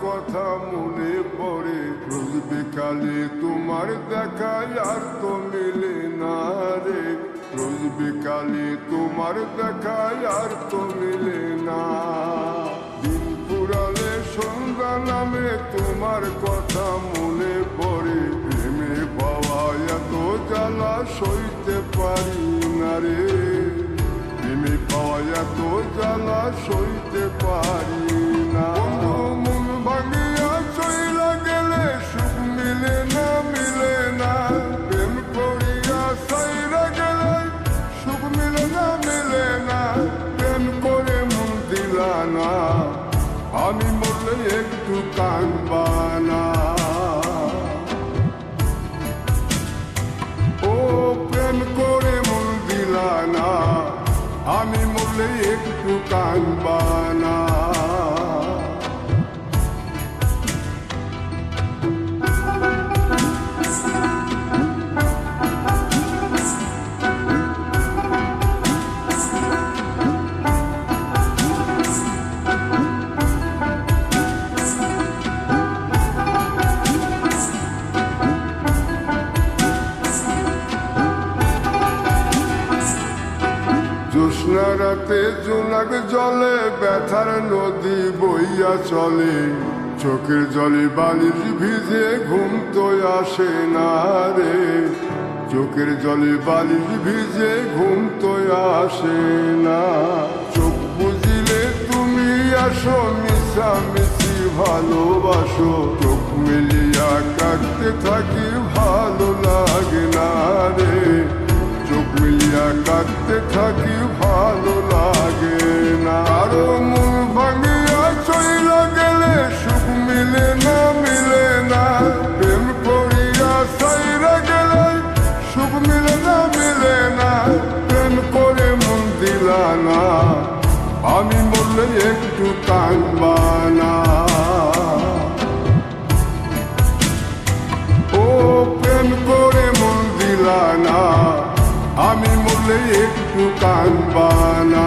কথা মনে পড়ে, রোজ বিকালে তোমার দেখা আর তো মিলে না রে। রোজ বিকালে তোমার দেখা আর তো মিলে না। দিন পুরালে সন্ধ্যা নামে তোমার কথা মনে পড়ে, প্রেমে পাওয়া এত জ্বালা সইতে পারি না রে। প্রেমে পাওয়া এত জ্বালা সইতে পারি না। মন ভাঙিয়া চইলা গেলে সুখ মিলে না, মিলে না। প্রেম করিয়া সাইরা গেলে সুখ মিলে না, মিলে না। প্রেম করে মন দিলা না, আমি মরলে একটু কাঁদবা না। ও প্রেম করে মন দিলা না, আমি মরলে একটু কাঁদবা না। জ্যোৎস্না রাতে জোনাক জলে ব্যথার নদী বইয়া চলে, চোখের জলে বালিশ ভিজে ঘুম তো আসে না রে। চোখের জলে বালিশ ভিজে ঘুম তো আসে না। চোখ বুঝিলে তুমি আসো, মিশামিশি ভালোবাসো। চোখ মিলিয়া কাঁদতে থাকি, ভালো লাগে না রে। চোখ মিলিয়া কাঁদতে থাকি, ভালো লাগে না। আরো মন ভাঙিয়া চইলা গেলে সুখ মিলে না, মিলে না। প্রেম করিয়া সাইরা গেলে সুখ মিলে না, মিলে না। প্রেম করে মন দিলা না, আমি মরলে একটু কাঁদবা না। ও প্রেম করে মন দিলা না, আমি মরলে একটু কাঁদবা না।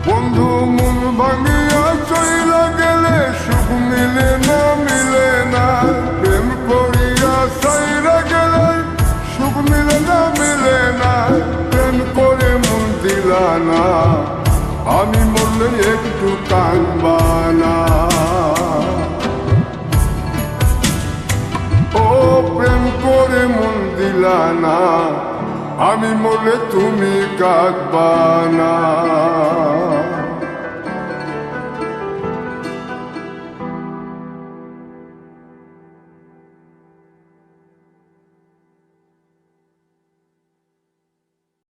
বন্ধু মন ভাঙিয়া চইলা গেলে সুখ মিলে না, মিলে না। প্রেম করিয়া সাইরা গেলে সুখ মিলে না, মিলে না। প্রেম করে মন দিলা না, আমি মরলে একটু কাঁদবা না। ও প্রেম করে মন দিলা না, আমি মরলে তুমি কাঁদবা না।